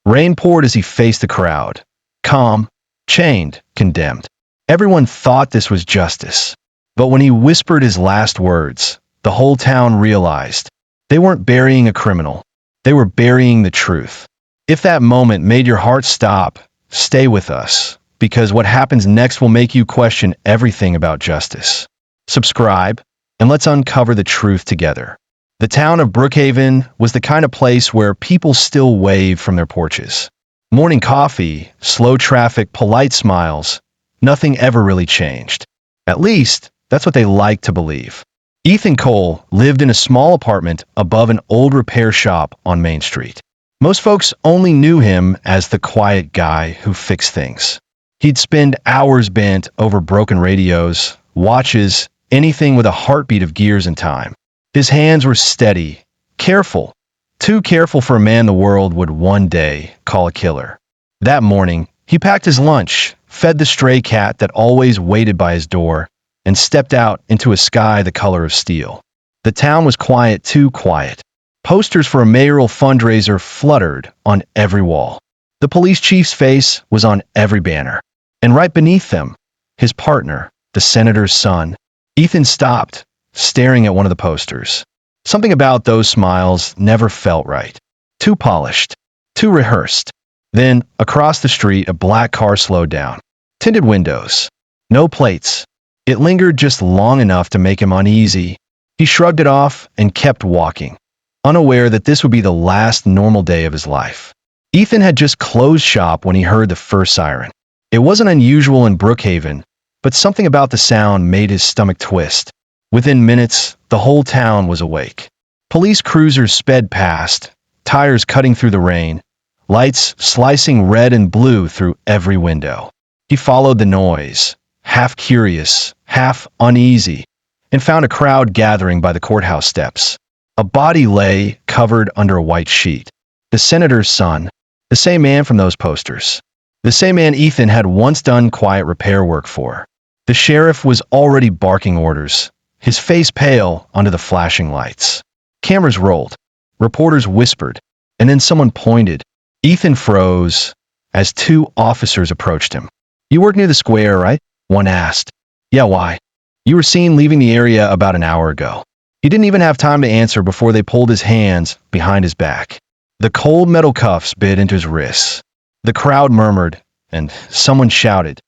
Rain poured as he faced the crowd. Calm, chained, condemned. Everyone thought this was justice. But when he whispered his last words, the whole town realized they weren't burying a criminal. They were burying the truth. If that moment made your heart stop, stay with us, because what happens next will make you question everything about justice. Subscribe, and let's uncover the truth together. The town of Brookhaven was the kind of place where people still wave from their porches. Morning coffee, slow traffic, polite smiles. Nothing ever really changed. At least, that's what they liked to believe. Ethan Cole lived in a small apartment above an old repair shop on Main Street. Most folks only knew him as the quiet guy who fixed things. He'd spend hours bent over broken radios, watches, anything with a heartbeat of gears and time. His hands were steady, careful, too careful for a man the world would one day call a killer. That morning, he packed his lunch, fed the stray cat that always waited by his door, and stepped out into a sky the color of steel. The town was quiet, too quiet. Posters for a mayoral fundraiser fluttered on every wall. The police chief's face was on every banner. And right beneath them, his partner, the senator's son. Ethan stopped, staring at one of the posters. Something about those smiles never felt right. Too polished, too rehearsed. Then, across the street, a black car slowed down. Tinted windows. No plates. It lingered just long enough to make him uneasy. He shrugged it off and kept walking, unaware that this would be the last normal day of his life. Ethan had just closed shop when he heard the first siren. It wasn't unusual in Brookhaven, but something about the sound made his stomach twist. Within minutes, the whole town was awake. Police cruisers sped past, tires cutting through the rain, lights slicing red and blue through every window. He followed the noise, half curious, half uneasy, and found a crowd gathering by the courthouse steps. A body lay covered under a white sheet. The senator's son, the same man from those posters. The same man Ethan had once done quiet repair work for. The sheriff was already barking orders, his face pale under the flashing lights. Cameras rolled. Reporters whispered, and then someone pointed. Ethan froze as two officers approached him. "You work near the square, right?" one asked. "Yeah, why?" "You were seen leaving the area about an hour ago." He didn't even have time to answer before they pulled his hands behind his back. The cold metal cuffs bit into his wrists. The crowd murmured, and someone shouted,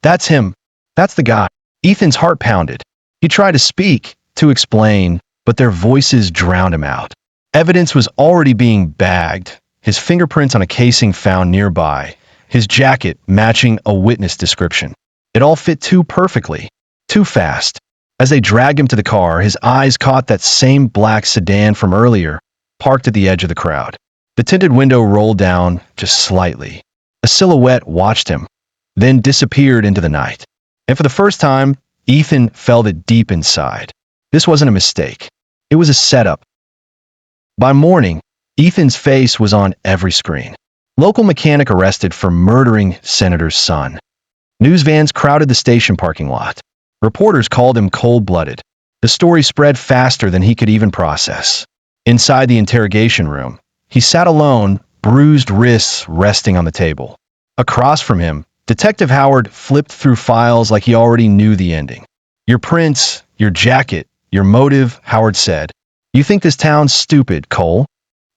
"That's him! That's the guy!" Ethan's heart pounded. He tried to speak, to explain, but their voices drowned him out. Evidence was already being bagged, his fingerprints on a casing found nearby, his jacket matching a witness description. It all fit too perfectly, too fast. As they dragged him to the car, his eyes caught that same black sedan from earlier, parked at the edge of the crowd. The tinted window rolled down just slightly. A silhouette watched him, then disappeared into the night. And for the first time, Ethan felt it deep inside. This wasn't a mistake. It was a setup. By morning, Ethan's face was on every screen. Local mechanic arrested for murdering senator's son. News vans crowded the station parking lot. Reporters called him cold-blooded. The story spread faster than he could even process. Inside the interrogation room, he sat alone, bruised wrists resting on the table. Across from him, Detective Howard flipped through files like he already knew the ending. "Your prints, your jacket, your motive," Howard said. "You think this town's stupid, Cole?"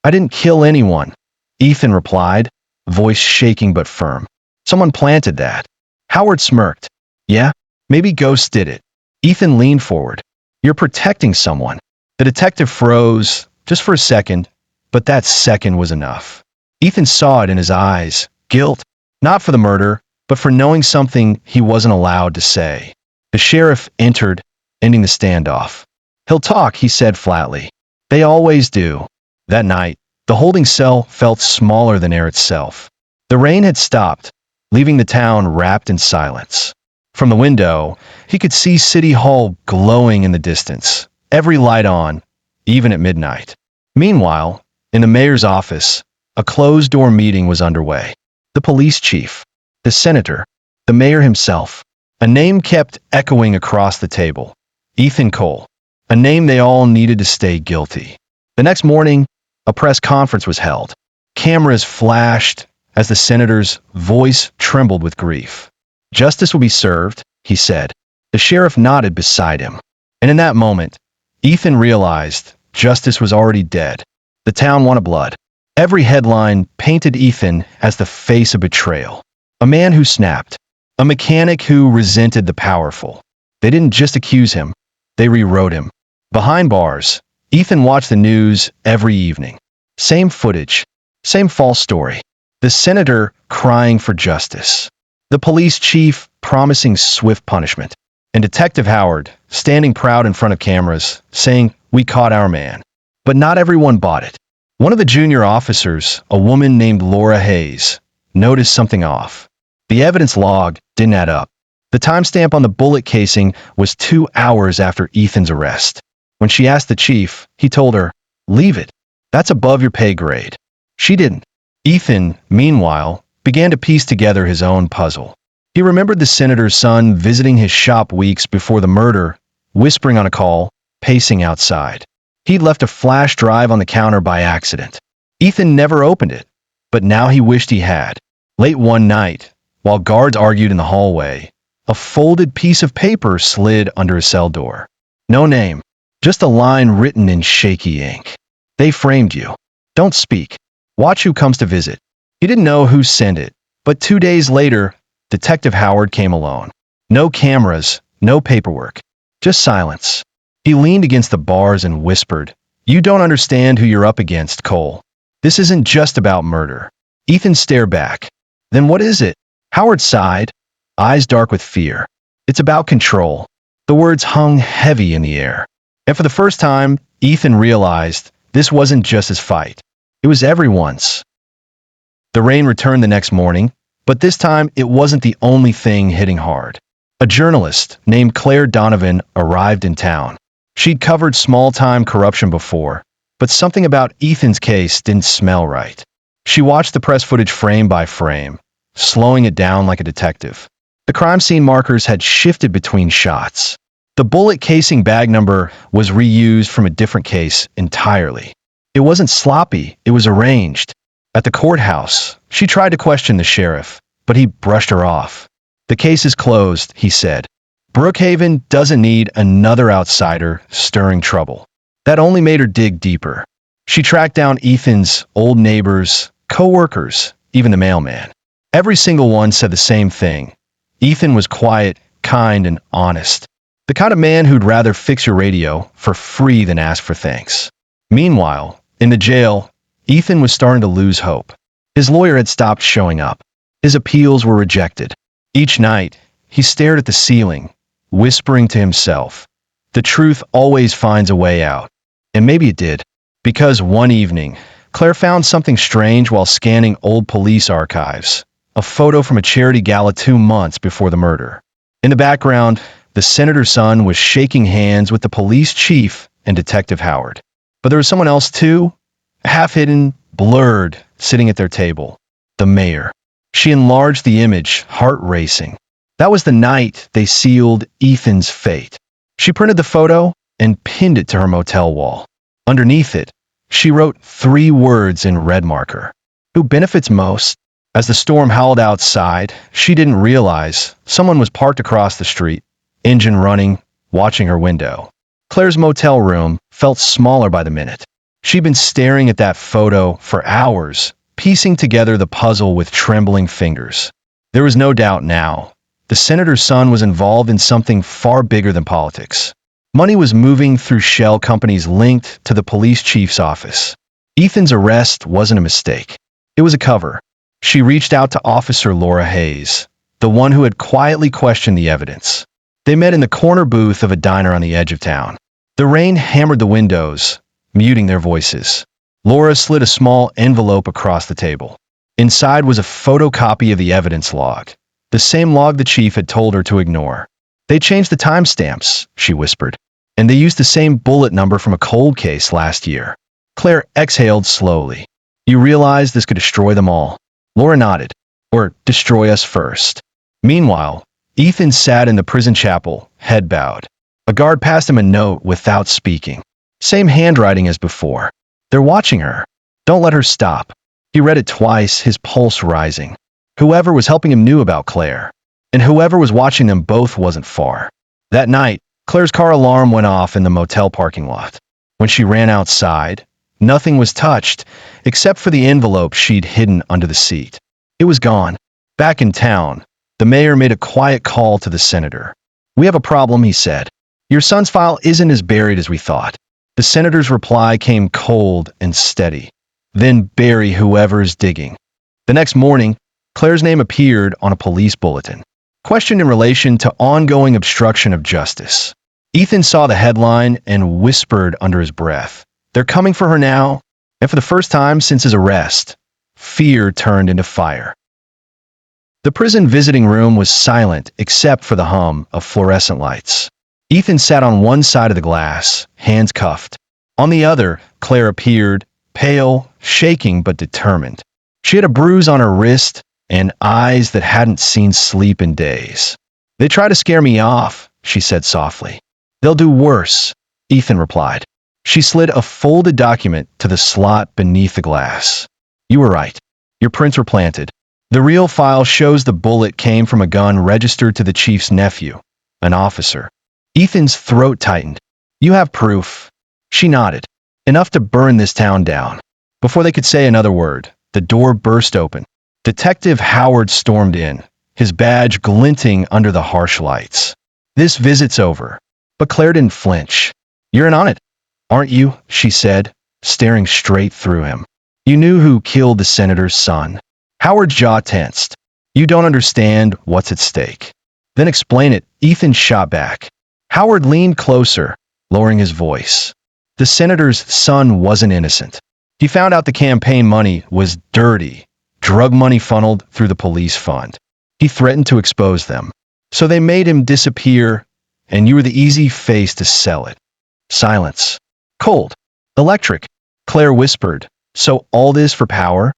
"I didn't kill anyone," Ethan replied, voice shaking but firm. "Someone planted that." Howard smirked. "Yeah? Maybe ghosts did it." Ethan leaned forward. "You're protecting someone." The detective froze, just for a second, but that second was enough. Ethan saw it in his eyes. Guilt. Not for the murder, but for knowing something he wasn't allowed to say. The sheriff entered, ending the standoff. "He'll talk," he said flatly. "They always do." That night, the holding cell felt smaller than air itself. The rain had stopped, leaving the town wrapped in silence. From the window, he could see City Hall glowing in the distance, every light on, even at midnight. Meanwhile, in the mayor's office, a closed-door meeting was underway. The police chief, the senator, the mayor himself. A name kept echoing across the table. Ethan Cole. A name they all needed to stay guilty. The next morning, a press conference was held. Cameras flashed, as the senator's voice trembled with grief. "Justice will be served," he said. The sheriff nodded beside him. And in that moment, Ethan realized justice was already dead. The town wanted blood. Every headline painted Ethan as the face of betrayal. A man who snapped. A mechanic who resented the powerful. They didn't just accuse him, they rewrote him. Behind bars, Ethan watched the news every evening. Same footage, same false story. The senator crying for justice. The police chief promising swift punishment. And Detective Howard standing proud in front of cameras, saying, "We caught our man." But not everyone bought it. One of the junior officers, a woman named Laura Hayes, noticed something off. The evidence log didn't add up. The timestamp on the bullet casing was 2 hours after Ethan's arrest. When she asked the chief, he told her, "Leave it. That's above your pay grade." She didn't. Ethan, meanwhile, began to piece together his own puzzle. He remembered the senator's son visiting his shop weeks before the murder, whispering on a call, pacing outside. He'd left a flash drive on the counter by accident. Ethan never opened it, but now he wished he had. Late one night, while guards argued in the hallway, a folded piece of paper slid under his cell door. No name, just a line written in shaky ink. "They framed you. Don't speak. Watch who comes to visit." He didn't know who sent it, but 2 days later, Detective Howard came alone. No cameras, no paperwork, just silence. He leaned against the bars and whispered, "You don't understand who you're up against, Cole. This isn't just about murder." Ethan stared back. "Then what is it?" Howard sighed, eyes dark with fear. "It's about control." The words hung heavy in the air. And for the first time, Ethan realized this wasn't just his fight. It was everyone's. The rain returned the next morning, but this time it wasn't the only thing hitting hard. A journalist named Claire Donovan arrived in town. She'd covered small-time corruption before, but something about Ethan's case didn't smell right. She watched the press footage frame by frame, slowing it down like a detective. The crime scene markers had shifted between shots. The bullet casing bag number was reused from a different case entirely. It wasn't sloppy, it was arranged. At the courthouse, she tried to question the sheriff, but he brushed her off. "The case is closed," he said. "Brookhaven doesn't need another outsider stirring trouble." That only made her dig deeper. She tracked down Ethan's old neighbors, co-workers, even the mailman. Every single one said the same thing. Ethan was quiet, kind, and honest. The kind of man who'd rather fix your radio for free than ask for thanks. Meanwhile, in the jail, Ethan was starting to lose hope. His lawyer had stopped showing up. His appeals were rejected. Each night, he stared at the ceiling, whispering to himself, "The truth always finds a way out." And maybe it did. Because one evening, Claire found something strange while scanning old police archives. A photo from a charity gala 2 months before the murder. In the background, the senator's son was shaking hands with the police chief and Detective Howard. But there was someone else too, half-hidden, blurred, sitting at their table. The mayor. She enlarged the image, heart racing. That was the night they sealed Ethan's fate. She printed the photo and pinned it to her motel wall. Underneath it, she wrote 3 words in red marker. "Who benefits most?" As the storm howled outside, she didn't realize someone was parked across the street, engine running, watching her window. Claire's motel room felt smaller by the minute. She'd been staring at that photo for hours, piecing together the puzzle with trembling fingers. There was no doubt now. The senator's son was involved in something far bigger than politics. Money was moving through shell companies linked to the police chief's office. Ethan's arrest wasn't a mistake. It was a cover. She reached out to Officer Laura Hayes, the one who had quietly questioned the evidence. They met in the corner booth of a diner on the edge of town. The rain hammered the windows, muting their voices. Laura slid a small envelope across the table. Inside was a photocopy of the evidence log, the same log the chief had told her to ignore. "They changed the timestamps," she whispered, "and they used the same bullet number from a cold case last year." Claire exhaled slowly. "You realize this could destroy them all?" Laura nodded. "Or destroy us first." Meanwhile, Ethan sat in the prison chapel, head bowed. A guard passed him a note without speaking. Same handwriting as before. "They're watching her. Don't let her stop." He read it twice, his pulse rising. Whoever was helping him knew about Claire, and whoever was watching them both wasn't far. That night, Claire's car alarm went off in the motel parking lot. When she ran outside, nothing was touched except for the envelope she'd hidden under the seat. It was gone. Back in town, the mayor made a quiet call to the senator. "We have a problem," he said. "Your son's file isn't as buried as we thought." The senator's reply came cold and steady. "Then bury whoever's digging." The next morning, Claire's name appeared on a police bulletin, questioned in relation to ongoing obstruction of justice. Ethan saw the headline and whispered under his breath, "They're coming for her now." And for the first time since his arrest, fear turned into fire. The prison visiting room was silent except for the hum of fluorescent lights. Ethan sat on one side of the glass, hands cuffed. On the other, Claire appeared, pale, shaking but determined. She had a bruise on her wrist and eyes that hadn't seen sleep in days. "They try to scare me off," she said softly. "They'll do worse," Ethan replied. She slid a folded document to the slot beneath the glass. "You were right. Your prints were planted. The real file shows the bullet came from a gun registered to the chief's nephew, an officer." Ethan's throat tightened. "You have proof?" She nodded. "Enough to burn this town down." Before they could say another word, the door burst open. Detective Howard stormed in, his badge glinting under the harsh lights. "This visit's over." But Claire didn't flinch. "You're in on it, aren't you?" she said, staring straight through him. "You knew who killed the senator's son." Howard's jaw tensed. "You don't understand what's at stake." "Then explain it," Ethan shot back. Howard leaned closer, lowering his voice. The senator's son wasn't innocent. He found out the campaign money was dirty, drug money funneled through the police fund. He threatened to expose them. So they made him disappear, and you were the easy face to sell it. Silence. Cold. Electric. Claire whispered, "So all this for power?"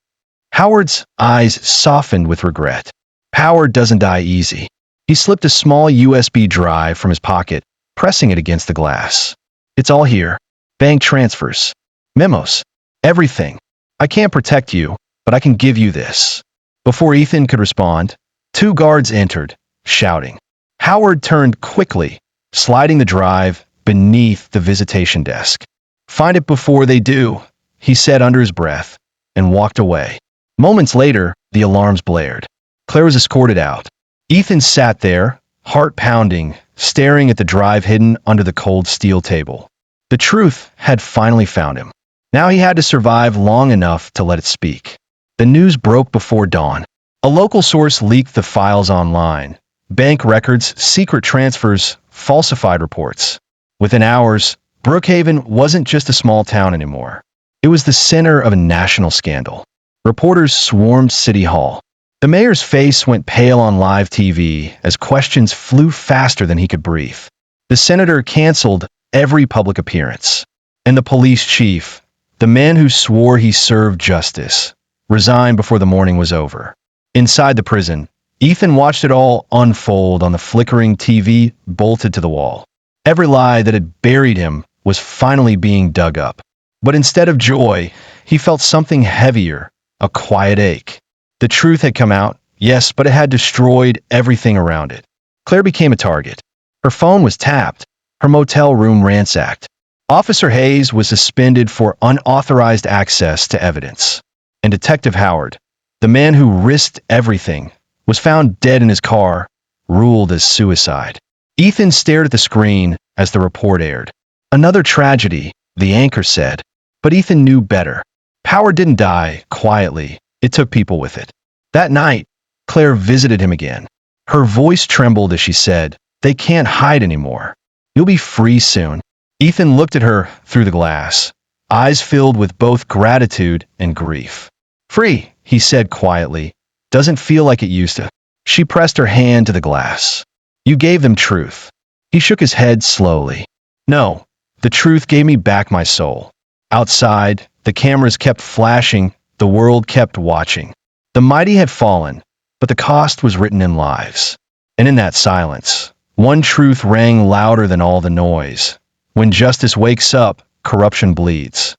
Howard's eyes softened with regret. "Power doesn't die easy." He slipped a small USB drive from his pocket, pressing it against the glass. "It's all here. Bank transfers. Memos. Everything. I can't protect you, but I can give you this." Before Ethan could respond, two guards entered, shouting. Howard turned quickly, sliding the drive beneath the visitation desk. "Find it before they do," he said under his breath, and walked away. Moments later, the alarms blared. Claire was escorted out. Ethan sat there, heart pounding, staring at the drive hidden under the cold steel table. The truth had finally found him. Now he had to survive long enough to let it speak. The news broke before dawn. A local source leaked the files online. Bank records, secret transfers, falsified reports. Within hours, Brookhaven wasn't just a small town anymore. It was the center of a national scandal. Reporters swarmed City Hall. The mayor's face went pale on live TV as questions flew faster than he could breathe. The senator canceled every public appearance. And the police chief, the man who swore he served justice, resigned before the morning was over. Inside the prison, Ethan watched it all unfold on the flickering TV bolted to the wall. Every lie that had buried him was finally being dug up. But instead of joy, he felt something heavier, a quiet ache. The truth had come out, yes, but it had destroyed everything around it. Claire became a target. Her phone was tapped, her motel room ransacked. Officer Hayes was suspended for unauthorized access to evidence. And Detective Howard, the man who risked everything, was found dead in his car, ruled as suicide. Ethan stared at the screen as the report aired. Another tragedy, the anchor said. But Ethan knew better. Power didn't die quietly. It took people with it. That night, Claire visited him again. Her voice trembled as she said, "They can't hide anymore. You'll be free soon." Ethan looked at her through the glass, eyes filled with both gratitude and grief. "Free," he said quietly. "Doesn't feel like it used to." She pressed her hand to the glass. "You gave them truth." He shook his head slowly. "No, the truth gave me back my soul." Outside, the cameras kept flashing, the world kept watching. The mighty had fallen, but the cost was written in lives. And in that silence, one truth rang louder than all the noise. When justice wakes up, corruption bleeds.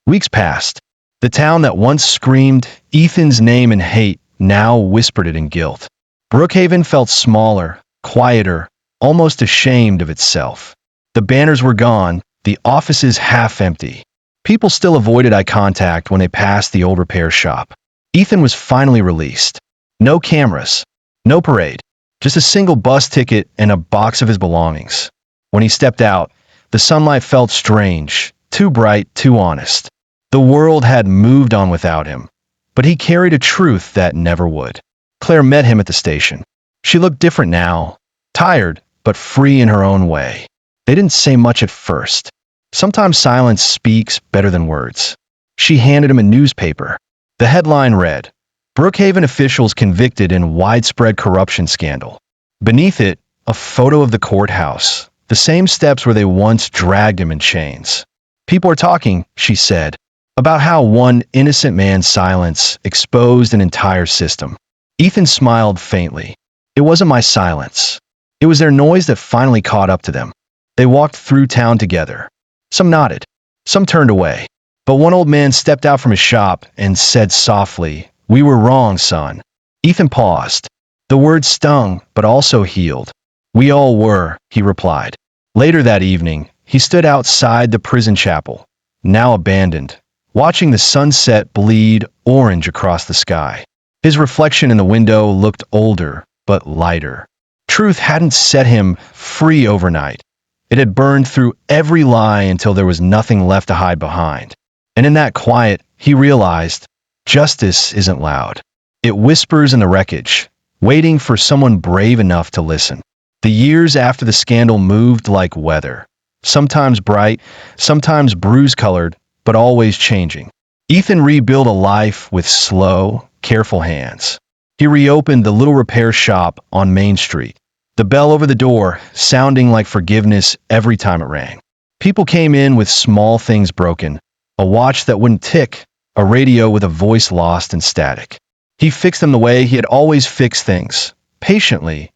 Weeks passed. The town that once screamed Ethan's name in hate now whispered it in guilt. Brookhaven felt smaller, quieter, almost ashamed of itself. The banners were gone, the offices half empty. People still avoided eye contact when they passed the old repair shop. Ethan was finally released. No cameras, no parade, just a single bus ticket and a box of his belongings. When he stepped out, the sunlight felt strange, too bright, too honest. The world had moved on without him, but he carried a truth that never would. Claire met him at the station. She looked different now, tired, but free in her own way. They didn't say much at first. Sometimes silence speaks better than words. She handed him a newspaper. The headline read, Brookhaven officials convicted in widespread corruption scandal. Beneath it, a photo of the courthouse, the same steps where they once dragged him in chains. People are talking, she said, about how one innocent man's silence exposed an entire system. Ethan smiled faintly. It wasn't my silence. It was their noise that finally caught up to them. They walked through town together. Some nodded. Some turned away. But one old man stepped out from his shop and said softly, We were wrong, son. Ethan paused. The words stung, but also healed. We all were, he replied. Later that evening, he stood outside the prison chapel, now abandoned, watching the sunset bleed orange across the sky. His reflection in the window looked older, but lighter. Truth hadn't set him free overnight. It had burned through every lie until there was nothing left to hide behind. And in that quiet, he realized, justice isn't loud. It whispers in the wreckage, waiting for someone brave enough to listen. The years after the scandal moved like weather, sometimes bright, sometimes bruise-colored, but always changing. Ethan rebuilt a life with slow, careful hands. He reopened the little repair shop on Main Street, the bell over the door sounding like forgiveness every time it rang. People came in with small things broken, a watch that wouldn't tick, a radio with a voice lost in static. He fixed them the way he had always fixed things, patiently,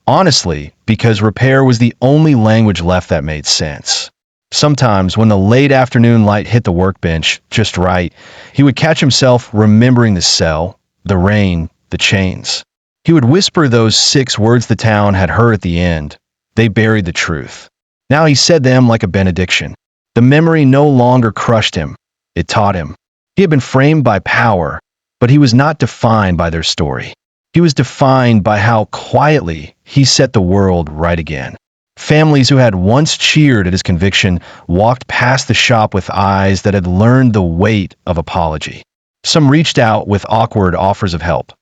honestly, because repair was the only language left that made sense. Sometimes, when the late afternoon light hit the workbench just right, he would catch himself remembering the cell, the rain, the chains. He would whisper those 6 words the town had heard at the end. They buried the truth. Now he said them like a benediction. The memory no longer crushed him. It taught him. He had been framed by power, but he was not defined by their story. He was defined by how quietly he set the world right again. Families who had once cheered at his conviction walked past the shop with eyes that had learned the weight of apology. Some reached out with awkward offers of help.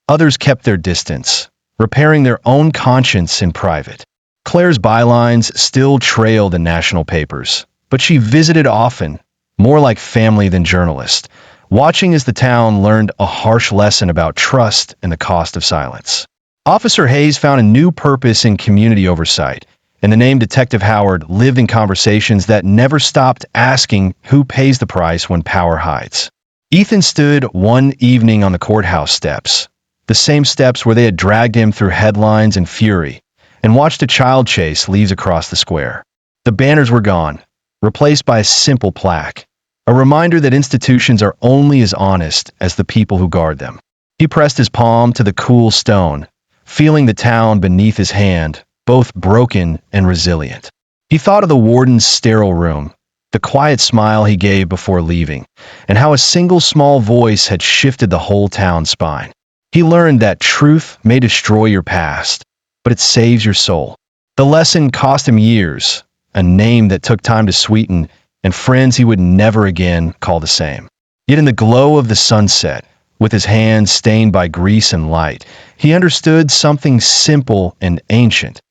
Others kept their distance, repairing their own conscience in private. Claire's bylines still trailed in national papers, but she visited often, more like family than journalist, watching as the town learned a harsh lesson about trust and the cost of silence. Officer Hayes found a new purpose in community oversight, and the name Detective Howard lived in conversations that never stopped asking who pays the price when power hides. Ethan stood one evening on the courthouse steps, the same steps where they had dragged him through headlines and fury, and watched a child chase leaves across the square. The banners were gone, replaced by a simple plaque, a reminder that institutions are only as honest as the people who guard them. He pressed his palm to the cool stone, feeling the town beneath his hand, both broken and resilient. He thought of the warden's sterile room, the quiet smile he gave before leaving, and how a single small voice had shifted the whole town's spine. He learned that truth may destroy your past, but it saves your soul. The lesson cost him years, a name that took time to sweeten, and friends he would never again call the same. Yet in the glow of the sunset, with his hands stained by grease and light, he understood something simple and ancient.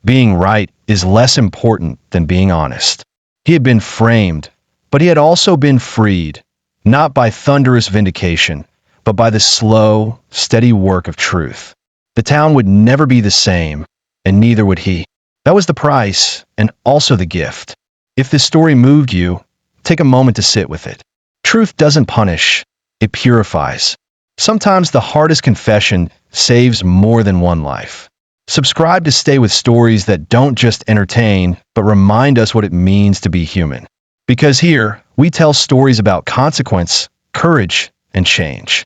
Being right is less important than being honest. He had been framed, but he had also been freed, not by thunderous vindication, but by the slow, steady work of truth. The town would never be the same, and neither would he. That was the price, and also the gift. If this story moved you, take a moment to sit with it. Truth doesn't punish, it purifies. Sometimes the hardest confession saves more than one life. Subscribe to stay with stories that don't just entertain, but remind us what it means to be human. Because here, we tell stories about consequence, courage, and change.